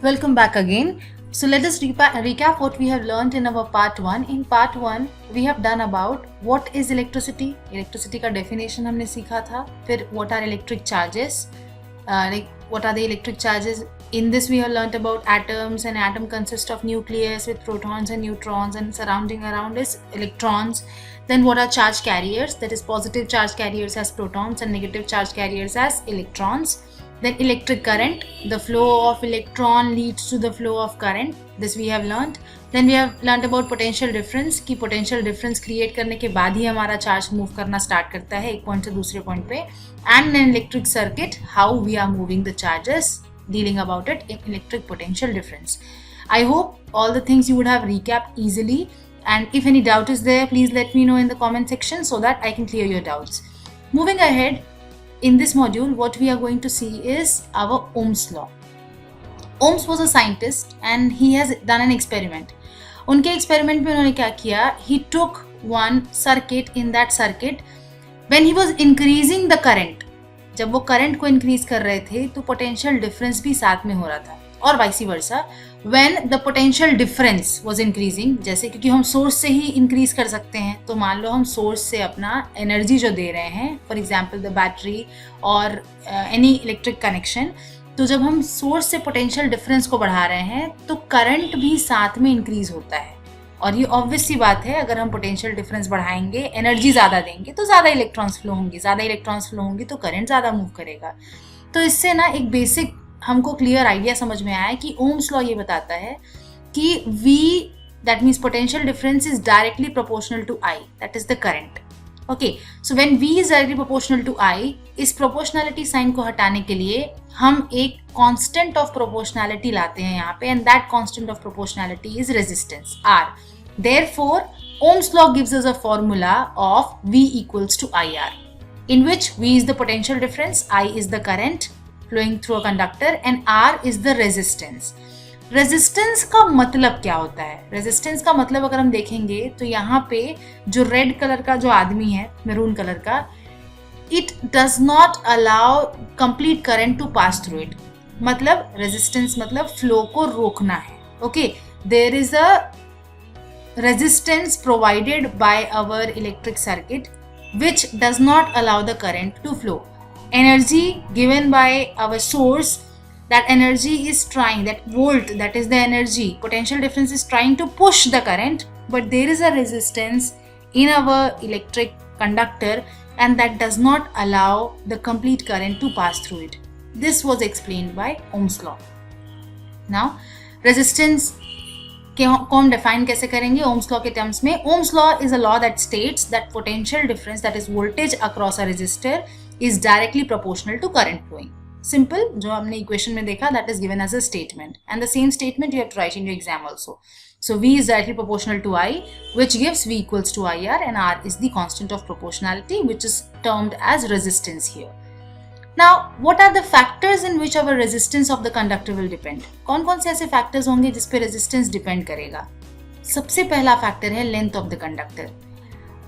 Welcome back again. So let us recap what we have learned in our part 1. In part 1, we have done about what is electricity. Electricity का definition हमने सीखा था. फिर what are electric charges? What are the electric charges? In this we have learnt about atoms, and atom consists of nucleus with protons and neutrons, and surrounding around is electrons. Then what are charge carriers? That is positive charge carriers as protons and negative charge carriers as electrons. Then electric current, the flow of electron leads to the flow of current. This we have learnt. Then we have learnt about potential difference कि potential difference create करने के बाद ही हमारा charge move करना start करता है एक point से दूसरे point पे. And an electric circuit, how we are moving the charges, dealing about it in electric potential difference. I hope all the things you would have recapped easily, and if any doubt is there, please let me know in the comment section so that I can clear your doubts. Moving ahead, in this module, what we are going to see is our Ohm's law. Ohms was a scientist and he has done an experiment. उनके experiment में उन्होंने क्या किया? He took one circuit. In that circuit, when he was increasing the current, जब वो current को increase कर रहे थे तो potential difference भी साथ में हो रहा था, और vice versa. When the potential difference was increasing, जैसे क्योंकि हम source से ही increase कर सकते हैं, तो मान लो हम source से अपना energy जो दे रहे हैं, for example the battery और any electric connection, तो जब हम source से potential difference को बढ़ा रहे हैं तो current भी साथ में increase होता है. और ये obvious सी बात है, अगर हम potential difference बढ़ाएंगे, energy ज़्यादा देंगे तो ज़्यादा electrons flow होंगी, ज़्यादा electrons flow होंगी तो current ज़्यादा move करेगा. तो इससे ना एक basic हमको क्लियर आइडिया समझ में आया है कि ओम्स लॉ ये बताता है कि V, that means potential difference, is directly proportional to I, that is the current. Okay, so when V is directly proportional to I, इस proportionality sign को हटाने के लिए हम एक constant of proportionality लाते हैं यहाँ पे, and that constant of proportionality is resistance R. Therefore, Ohm's law gives us a formula of V equals to IR, in which V is the potential difference, I is the current flowing through a conductor, and R is the resistance. Resistance का मतलब क्या होता है? Resistance का मतलब अगर हम देखेंगे तो यहाँ पे जो रेड कलर का जो आदमी है, मैरून कलर का, it does not allow complete current to pass through it. मतलब resistance मतलब flow को रोकना है. Okay, there is a resistance provided by our electric circuit which does not allow the current to flow. Energy given by our source, that energy is trying, that volt, that is the energy, potential difference is trying to push the current, but there is a resistance in our electric conductor and that does not allow the complete current to pass through it. This was explained by Ohm's law. Now, resistance को हम define कैसे करेंगे Ohm's law के terms में? Ohm's law is a law that states that potential difference, that is voltage across a resistor, is directly proportional to current flowing. Simple, जो हमने equation में देखा, that is given as a statement, and the same statement you have to write in your exam also. So V is directly proportional to I, which gives V equals to IR, and R is the constant of proportionality, which is termed as resistance here. Now, what are the factors in which our resistance of the conductor will depend? कौन कौन से ऐसे factors होंगे जिस पे resistance depend करेगा? सबसे पहला factor है length of the conductor.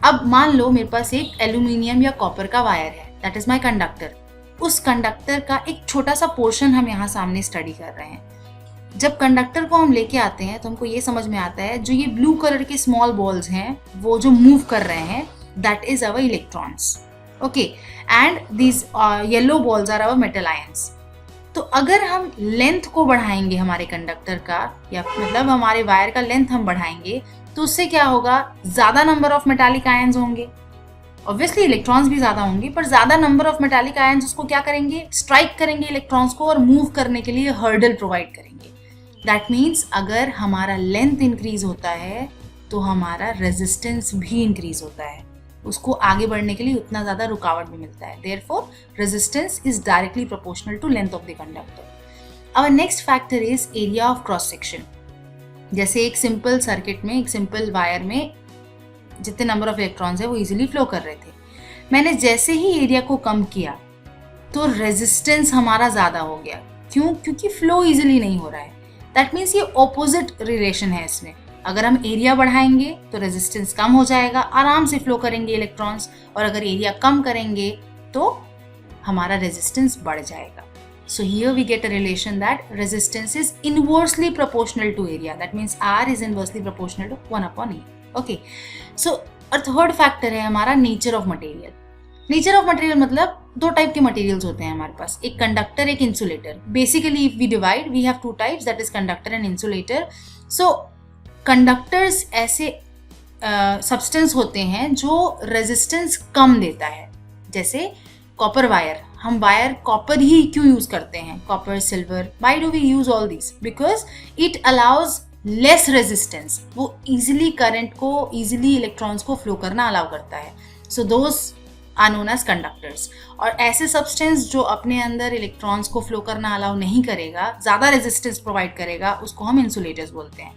अब मान लो मेरे पास एक एल्यूमिनियम या कॉपर का वायर है, दैट इज माई कंडक्टर. उस कंडक्टर का एक छोटा सा पोर्शन हम यहाँ सामने स्टडी कर रहे हैं. जब कंडक्टर को हम लेके आते हैं तो हमको ये समझ में आता है जो ये ब्लू कलर के स्मॉल बॉल्स हैं वो जो मूव कर रहे हैं, that is our electrons. Okay, and these yellow balls are our metal ions. तो अगर हम लेंथ को बढ़ाएंगे हमारे कंडक्टर का, या मतलब हमारे वायर का लेंथ हम बढ़ाएंगे, तो उससे क्या होगा? ज्यादा नंबर ऑफ मेटालिक आयंस होंगे. ऑब्वियसली इलेक्ट्रॉन्स भी ज्यादा होंगे, पर ज्यादा नंबर ऑफ मेटालिक आयंस उसको क्या करेंगे? स्ट्राइक करेंगे इलेक्ट्रॉन्स को और मूव करने के लिए हर्डल प्रोवाइड करेंगे. दैट मीन्स अगर हमारा लेंथ इंक्रीज होता है तो हमारा रेजिस्टेंस भी इंक्रीज होता है, उसको आगे बढ़ने के लिए उतना ज्यादा रुकावट भी मिलता है. Therefore resistance is directly proportional to length of the conductor. Our next factor is area of cross section. जैसे एक सिंपल सर्किट में, एक सिंपल वायर में जितने नंबर ऑफ इलेक्ट्रॉन्स है वो इजीली फ्लो कर रहे थे. मैंने जैसे ही एरिया को कम किया तो रेजिस्टेंस हमारा ज़्यादा हो गया. क्यों? क्योंकि फ्लो इजीली नहीं हो रहा है. दैट मीन्स ये ऑपोजिट रिलेशन है इसमें. अगर हम एरिया बढ़ाएंगे तो रेजिस्टेंस कम हो जाएगा, आराम से फ्लो करेंगे इलेक्ट्रॉन्स, और अगर एरिया कम करेंगे तो हमारा रेजिस्टेंस बढ़ जाएगा. So here we get a relation that resistance is inversely proportional to area. That means R is inversely proportional to 1 upon E. Okay. So और थर्ड फैक्टर है हमारा nature of material. Nature of material मतलब दो type के materials होते हैं हमारे पास, एक कंडक्टर एक insulator. Basically if we divide we have two types, that is conductor and insulator. So conductors ऐसे सब्सटेंस होते हैं जो रेजिस्टेंस कम देता है. जैसे कॉपर वायर, हम वायर कॉपर ही क्यों यूज करते हैं, copper silver, why do we use all this, because it allows less resistance. वो इजीली करंट को, इजीली इलेक्ट्रॉन्स को फ्लो करना अलाउ करता है. So those are known as conductors. और ऐसे सब्सटेंस जो अपने अंदर इलेक्ट्रॉन्स को फ्लो करना अलाउ नहीं करेगा, ज़्यादा रेजिस्टेंस प्रोवाइड करेगा, उसको हम इंसुलेटर्स बोलते हैं.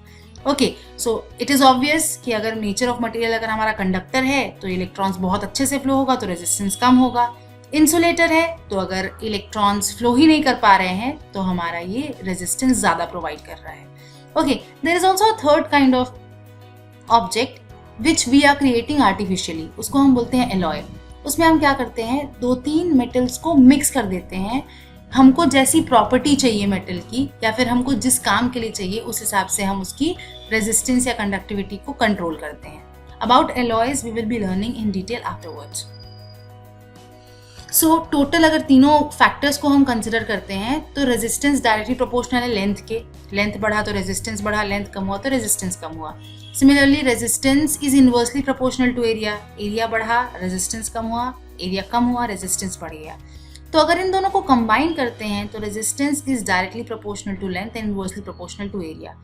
Okay, so it is obvious कि अगर नेचर ऑफ मटेरियल अगर हमारा कंडक्टर है तो इलेक्ट्रॉन्स बहुत अच्छे से फ्लो होगा, तो रेजिस्टेंस कम होगा. इंसुलेटर है तो अगर इलेक्ट्रॉन्स फ्लो ही नहीं कर पा रहे हैं तो हमारा ये रेजिस्टेंस ज़्यादा प्रोवाइड कर रहा है. Okay, there is also a third kind of object which we are creating artificially. उसको हम बोलते हैं alloy. उसमें हम क्या करते हैं, 2-3 मेटल्स को मिक्स कर देते हैं. हमको जैसी प्रॉपर्टी चाहिए मेटल की या फिर हमको जिस काम के लिए चाहिए उस हिसाब से हम उसकी रेजिस्टेंस या कंडक्टिविटी को कंट्रोल करते हैं. About alloys we will be learning in detail afterwards. So total अगर तीनों फैक्टर्स को हम कंसिडर करते हैं तो रेजिस्टेंस डायरेक्टली प्रोपोर्शनल है लेंथ के. लेंथ बढ़ा तो रेजिस्टेंस बढ़ा, लेंथ कम हुआ तो रेजिस्टेंस कम हुआ. Similarly resistance is inversely proportional to area. Area बढ़ा, रेजिस्टेंस कम हुआ, एरिया कम हुआ, रेजिस्टेंस बढ़ गया. तो अगर इन दोनों को कंबाइन करते हैं तो resistance is directly proportional to length and inversely proportional to area.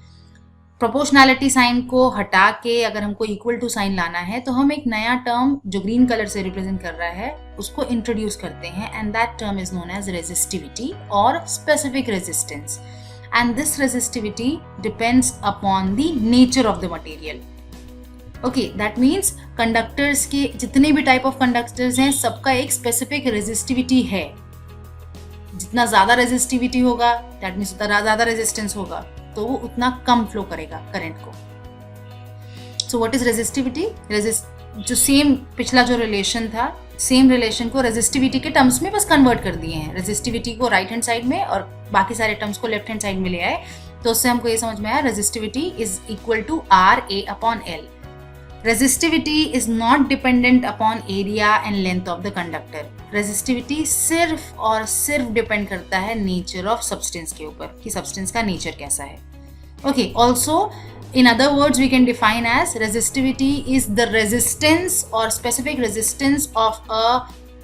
Proportionality sign को हटा के अगर हमको इक्वल टू साइन लाना है तो हम एक नया टर्म जो ग्रीन कलर से रिप्रेजेंट कर रहा है उसको इंट्रोड्यूस करते हैं, and that term is known as resistivity और specific resistance. And this resistivity depends upon the nature of the material. Okay, that means conductors के जितने भी टाइप ऑफ कंडक्टर्स हैं सबका एक स्पेसिफिक रेजिस्टिविटी है. जितना ज्यादा रेजिस्टिविटी होगा दैट मीन्स उतना ज्यादा रेजिस्टेंस होगा, तो वो उतना कम फ्लो करेगा करंट को. So what is resistivity? जो सेम पिछला जो रिलेशन था, सेम रिलेशन को रेजिस्टिविटी के टर्म्स में बस कन्वर्ट कर दिए हैं. रेजिस्टिविटी को राइट हैंड साइड में और बाकी सारे टर्म्स को लेफ्ट हैंड साइड में ले आए, तो उससे हमको ये समझ में आया resistivity is equal to RA upon L. Resistivity is not dependent upon area and length of the conductor. Resistivity सिर्फ और सिर्फ डिपेंड करता है नेचर ऑफ सब्सटेंस के ऊपर, कि सब्सटेंस का नेचर कैसा है. Okay, also in other words we can define as resistivity is the resistance or specific resistance of a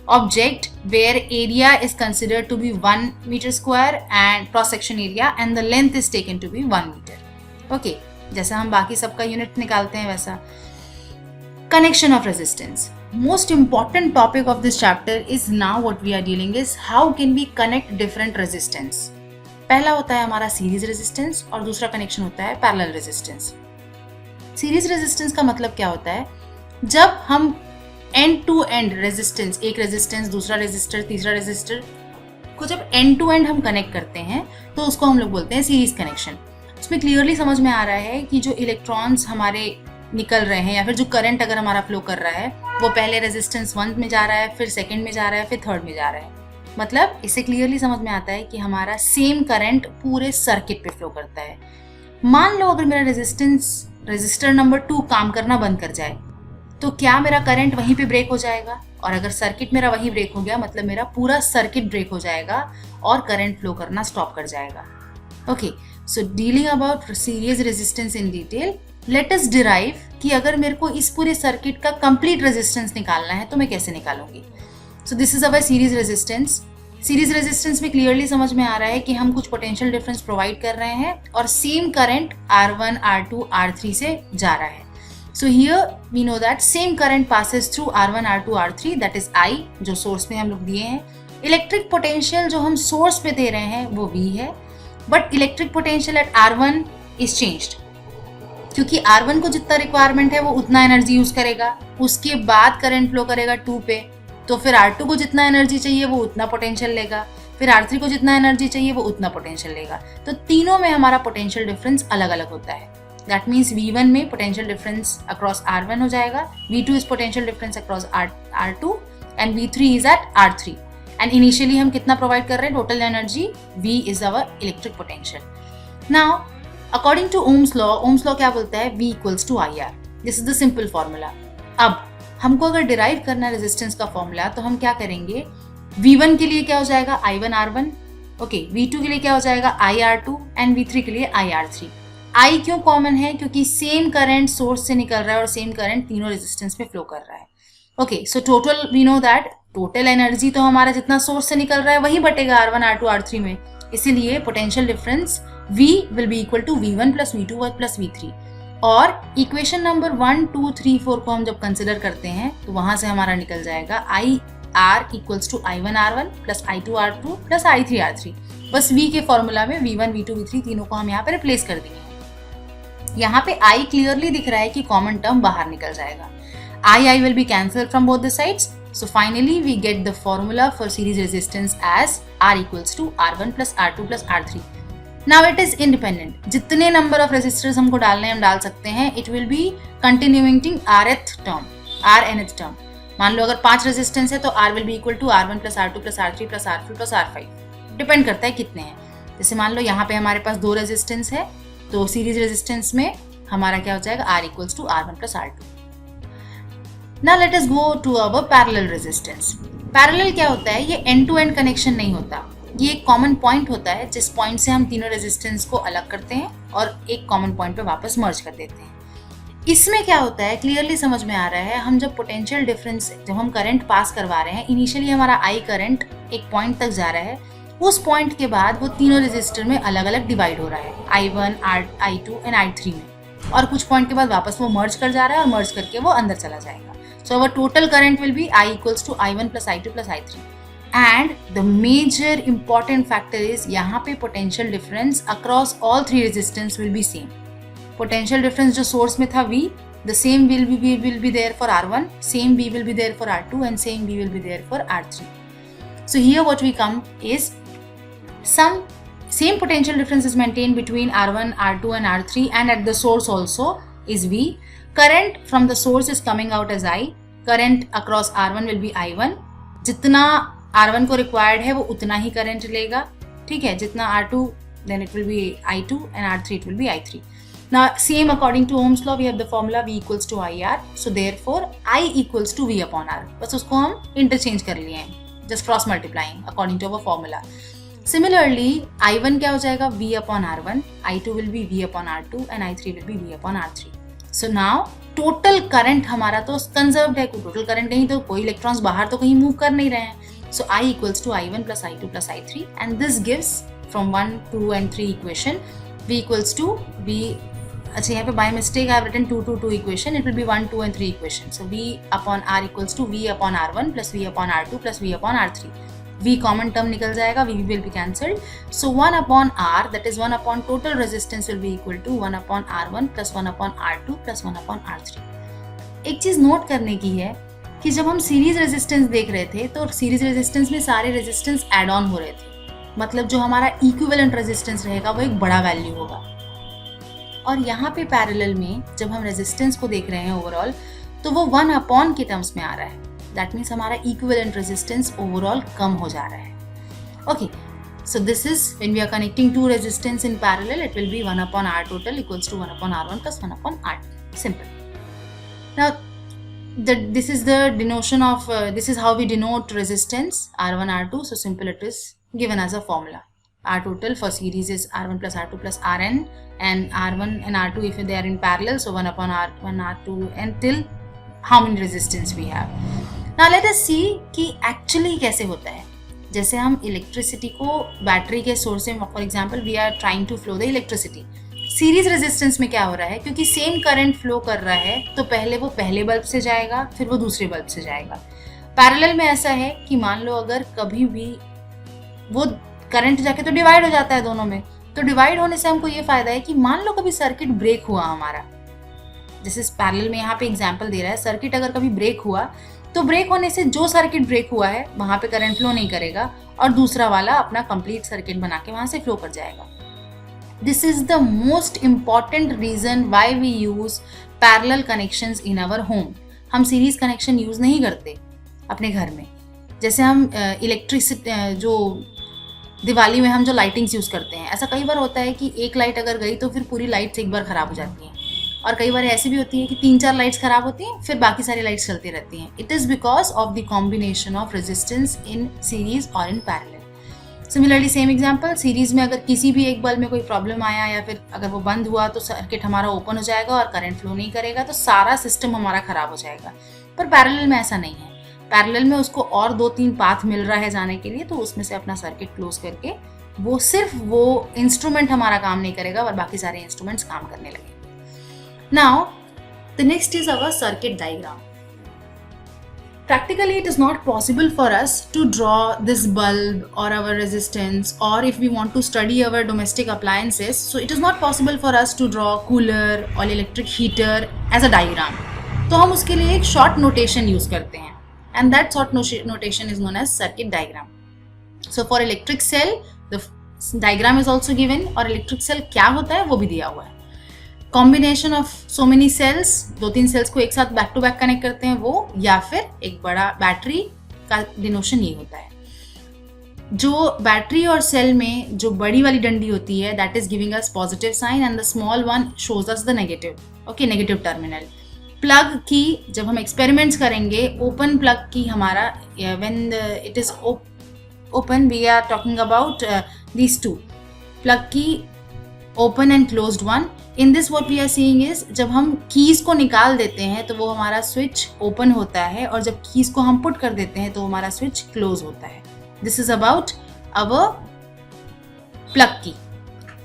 object where area is considered to be 1 meter square and cross section area and the length is taken to be 1 meter. Okay, जैसा हम बाकी सबका unit निकालते हैं वैसा. Connection of resistance. Most important topic of this chapter is now what we are dealing is how can we connect different resistance. पहला होता है हमारा सीरीज रेजिस्टेंस और दूसरा कनेक्शन होता है पैरेलल रेजिस्टेंस. सीरीज रेजिस्टेंस का मतलब क्या होता है, जब हम एंड टू एंड रेजिस्टेंस, एक रेजिस्टेंस दूसरा रेजिस्टर तीसरा रेजिस्टर को जब एंड टू एंड हम कनेक्ट करते हैं तो उसको हम लोग बोलते हैं सीरीज कनेक्शन. उसमें क्लियरली समझ में आ रहा है कि जो इलेक्ट्रॉन्स हमारे निकल रहे हैं या फिर जो करंट अगर हमारा फ्लो कर रहा है वो पहले रेजिस्टेंस 1 में जा रहा है, फिर सेकेंड में जा रहा है, फिर थर्ड में जा रहा है. मतलब इससे क्लियरली समझ में आता है कि हमारा सेम करंट पूरे सर्किट पे फ्लो करता है. मान लो अगर मेरा रेजिस्टर नंबर 2 काम करना बंद कर जाए तो क्या मेरा करंट वहीं पे ब्रेक हो जाएगा? और अगर सर्किट मेरा वहीं ब्रेक हो गया मतलब मेरा पूरा सर्किट ब्रेक हो जाएगा और करंट फ्लो करना स्टॉप कर जाएगा. Okay, so dealing about series resistance in detail, let us derive कि अगर मेरे को इस पूरे सर्किट का कंप्लीट रेजिस्टेंस निकालना है तो मैं कैसे निकालूंगी. So this is our series resistance. Series resistance में क्लियरली समझ में आ रहा है कि हम कुछ पोटेंशियल डिफरेंस प्रोवाइड कर रहे हैं और same current R1, R2, R3 से जा रहा है. So here we know that same current passes through R1, R2, R3, that is I जो सोर्स में हम लोग दिए हैं. इलेक्ट्रिक पोटेंशियल जो हम सोर्स पे दे रहे हैं वो V है, but electric potential at R1 is changed क्योंकि R1 को जितना रिक्वायरमेंट है वो उतना एनर्जी यूज करेगा, उसके बाद करंट फ्लो करेगा 2 पे, तो फिर R2 को जितना एनर्जी चाहिए वो उतना पोटेंशियल लेगा, फिर R3 को जितना एनर्जी चाहिए वो उतना पोटेंशियल लेगा. तो तीनों में हमारा पोटेंशियल डिफरेंस अलग अलग होता है. दैट मीन्स V1 में पोटेंशियल डिफरेंस अक्रॉस R1 हो जाएगा, V2 is potential difference across R2 and V3 is at R3. And initially हम कितना प्रोवाइड कर रहे हैं, total energy V is our electric potential. Now according to Ohm's law क्या बोलता है, V equals to IR। This is the simple formula. अब हमको अगर डिराइव करना है रेजिस्टेंस का फॉर्मूला तो हम क्या करेंगे, V1 के लिए क्या हो जाएगा I1R1, ओके, V2 के लिए क्या हो जाएगा IR2 एंड V3 के लिए IR3। I क्यों कॉमन है, क्योंकि सेम करंट सोर्स से निकल रहा है और सेम करंट तीनों रेजिस्टेंस में फ्लो कर रहा है। Okay, so total we know that total energy तो हमारा जितना सोर्स से निकल रहा है वही बटेगा R1 R2 R3 में, इसीलिए potential difference V will be equal to V1 plus V2 plus V3। और इक्वेशन नंबर 1 2 3 4 को हम जब कंसिडर करते हैं तो वहां से हमारा निकल जाएगा IR equals to I1R1 plus I2R2 plus I3R3। बस V के फॉर्मूला में V1 V2 V3 तीनों को हम यहाँ पे रिप्लेस कर दिए हैं। यहाँ पे I क्लियरली दिख रहा है कि कॉमन टर्म बाहर निकल जाएगा। I will be cancelled from both the sides. So finally we get the formula for series resistance as R equals to R1 plus R2 plus R3. Now it is independent. जितने number of resistors हमको डालने हम डाल सकते हैं. It will be continuing rth term, rnth term. मान लो अगर 5 resistance है तो R will be equal to R1 plus R2 plus R3 plus R4 plus R5. Depend करता है कितने हैं। जैसे मान लो यहाँ पे हमारे पास 2 रेजिस्टेंस है तो सीरीज रेजिस्टेंस में हमारा क्या हो जाएगा, R equals to R1 plus R2. Now let us go to our parallel resistance. Parallel क्या होता है, ये end to end कनेक्शन नहीं होता, ये एक कॉमन पॉइंट होता है जिस पॉइंट से हम तीनों रेजिस्टेंस को अलग करते हैं और एक कॉमन पॉइंट पे वापस मर्ज कर देते हैं। इसमें क्या होता है क्लियरली समझ में आ रहा है, हम जब पोटेंशियल डिफरेंस, जब हम करंट पास करवा रहे हैं, इनिशियली हमारा I करंट एक पॉइंट तक जा रहा है, उस पॉइंट के बाद वो तीनों रेजिस्टर में अलग अलग डिवाइड हो रहा है, I1, I2 एंड I3 में, और कुछ पॉइंट के बाद वापस वो मर्ज कर जा रहा है और मर्ज करके वो अंदर चला जाएगा। So our total current will be I equals to I1 plus I2 plus I3. And the major important factor is यहाँ पे potential difference across all 3 resistance will be same. Potential difference जो source में था V, the same will be there for R1, same V will be there for R2 and same V will be there for R3. So here what we come is some same potential difference is maintained between R1, R2 and R3 and at the source also is V. Current from the source is coming out as I. Current across R1 will be I1. जितना R1 को required है वो उतना ही current लेगा, ठीक है, जितना R2 then it will be I2 and R3 it will be I3. Now same according to Ohm's law we have the formula V equals to IR. So therefore I equals to V upon R. बस उसको हम interchange कर लिए हैं, just cross multiplying according to our formula. Similarly I1 क्या हो जाएगा, V upon R1, I2 will be V upon R2 and I3 will be V upon R3. So now total current हमारा तो कंजर्व्ड है, total current नहीं तो कोई electrons बाहर तो कहीं मूव कर नहीं रहे हैं। So I equals to I1 plus I2 plus I3 and this gives from 1 2 and 3 equation V equals to V, अच्छा यहाँ पे by mistake I have written 2 2 2 equation, it will be 1 2 and 3 equation. So V upon R equals to V upon R1 plus V upon R2 plus V upon R3। V common term निकल जाएगा, V will be cancelled. So 1 upon R, that is 1 upon total resistance will be equal to 1 upon R1 plus 1 upon R2 plus 1 upon R3. एक चीज note करने की है कि जब हम सीरीज रेजिस्टेंस देख रहे थे तो सीरीज रेजिस्टेंस में सारे रेजिस्टेंस एड ऑन हो रहे थे, मतलब जो हमारा इक्विवेलेंट रेजिस्टेंस रहेगा वो एक बड़ा वैल्यू होगा। और यहाँ पे पैरेलल में जब हम रेजिस्टेंस को देख रहे हैं ओवरऑल तो वो 1 अपॉन के टर्म्स में आ रहा है, दैट मीन्स हमारा इक्विवेलेंट रेजिस्टेंस ओवरऑल कम हो जा रहा है। Okay, so this is when we are connecting two resistance in parallel, it will be 1 upon R total equals to 1 upon R1 plus 1 upon R2. Simple. Now this is the denotion of this is how we denote resistance R1 R2. So simple, it is given as a formula. R total for series is R1 plus R2 plus Rn, and R1 and R2 if they are in parallel, so 1 upon R1 R2 until how many resistance we have. Now let us see कि actually कैसे होता है। जैसे हम electricity को battery के source से, for example we are trying to flow the electricity, series resistance में क्या हो रहा है, क्योंकि सेम करंट फ्लो कर रहा है तो पहले वो पहले बल्ब से जाएगा फिर वो दूसरे बल्ब से जाएगा। पैरेलल में ऐसा है कि मान लो अगर कभी भी वो करंट जाके तो डिवाइड हो जाता है दोनों में, तो डिवाइड होने से हमको ये फायदा है कि मान लो कभी सर्किट ब्रेक हुआ हमारा, जैसे पैरेलल में यहाँ पे एग्जांपल दे रहा है, सर्किट अगर कभी ब्रेक हुआ तो ब्रेक होने से जो सर्किट ब्रेक हुआ है वहां पे करंट फ्लो नहीं करेगा और दूसरा वाला अपना कंप्लीट सर्किट बना के वहां से फ्लो कर जाएगा। This is the most important reason why we use parallel connections in our home. हम सीरीज कनेक्शन यूज नहीं करते अपने घर में। जैसे हम इलेक्ट्रिसिटी जो दिवाली में हम जो लाइटिंग्स यूज़ करते हैं, ऐसा कई बार होता है कि एक लाइट अगर गई तो फिर पूरी लाइट्स एक बार ख़राब हो जाती हैं, और कई बार ऐसी भी होती है कि 3-4 लाइट्स ख़राब होती हैं, फिर बाकी सारी लाइट्स चलती रहती हैं. It is because of the combination of resistance in series और in parallel. Similarly same example, series में अगर किसी भी एक बल्ब में कोई प्रॉब्लम आया या फिर अगर वो बंद हुआ तो सर्किट हमारा ओपन हो जाएगा और करंट फ्लो नहीं करेगा, तो सारा सिस्टम हमारा ख़राब हो जाएगा. पर पैरेलल में ऐसा नहीं है. पैरेलल में उसको और 2-3 पाथ मिल रहा है जाने के लिए, तो उसमें से अपना सर्किट क्लोज करके वो सिर्फ वो इंस्ट्रूमेंट हमारा काम नहीं करेगा और बाकी सारे इंस्ट्रूमेंट्स काम करने लगेंगे. Now the next is our circuit diagram. Practically, it is not possible for us to draw this bulb or our resistance, or if we want to study our domestic appliances, so it is not possible for us to draw cooler or electric heater as a diagram. तो हम उसके लिए एक short notation use करते हैं, and that short notation is known as circuit diagram. So for electric cell, the diagram is also given, और electric cell क्या होता है वो भी दिया हुआ है. Combination of so many cells, 2-3 cells को एक साथ बैक टू बैक कनेक्ट करते हैं वो, या फिर एक बड़ा बैटरी का डिनोशन ये होता है. जो बैटरी और सेल में जो बड़ी वाली डंडी होती है, that is giving us positive sign and the small one shows us the negative. Okay, negative terminal. Plug key जब हम एक्सपेरिमेंट्स करेंगे, ओपन प्लग की हमारा when it is open, we are talking about these two plug key, open and closed one. In this what we are seeing is, जब हम keys को निकाल देते हैं तो वो हमारा स्विच ओपन होता है, और जब कीज को हम पुट कर देते हैं तो हमारा स्विच क्लोज होता है. This is about our plug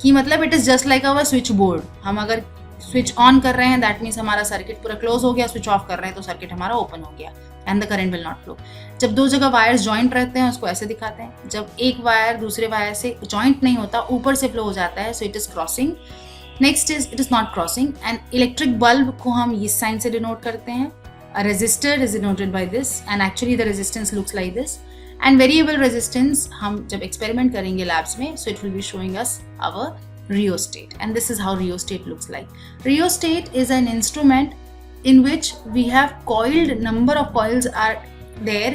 की मतलब it is just like our switch board. हम अगर स्विच ऑन कर रहे हैं, दैट मीन्स हमारा सर्किट पूरा क्लोज हो गया. स्विच ऑफ कर रहे हैं तो सर्किट हमारा ओपन हो गया and the current will not flow. जब 2 जगह वायर्स जॉइंट रहते हैं उसको ऐसे दिखाते हैं. जब एक वायर दूसरे वायर से जॉइंट नहीं होता, ऊपर से फ्लो हो जाता है, so it is crossing. Next is it is not crossing. And electric bulb को हम इस साइन से डिनोट करते हैं. A resistor is denoted by this, and actually the resistance looks like this. And variable resistance हम जब experiment करेंगे labs में, so it will be showing us our rheostat, and this is how rheostat looks like. Rheostat is an instrument in which we have coiled, number of coils are there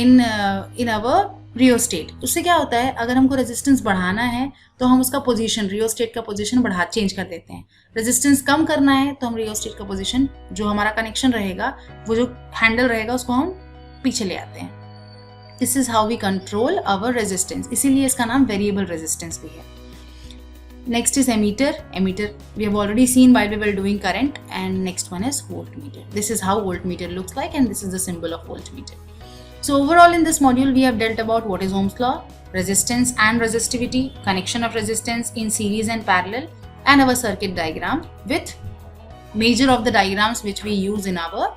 in our rheostat. उससे क्या होता है, अगर हमको resistance बढ़ाना है तो हम उसका पोजीशन, rheostat का पोजीशन चेंज कर देते हैं. रेजिस्टेंस कम करना है तो हम rheostat का पोजीशन, जो हमारा कनेक्शन रहेगा, वो जो हैंडल रहेगा, उसको हम पीछे ले आते हैं. This is how we control our resistance. इसीलिए इसका नाम वेरिएबल रेजिस्टेंस भी है. Next is emitter. Emitter we have already seen while we were doing current, and next one is voltmeter. This is how voltmeter looks like, and this is the symbol of voltmeter. So overall in this module we have dealt about what is Ohm's law, resistance and resistivity, connection of resistance in series and parallel, and our circuit diagram with major of the diagrams which we use in our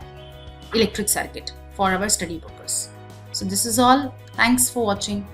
electric circuit for our study purpose. So this is all. Thanks for watching.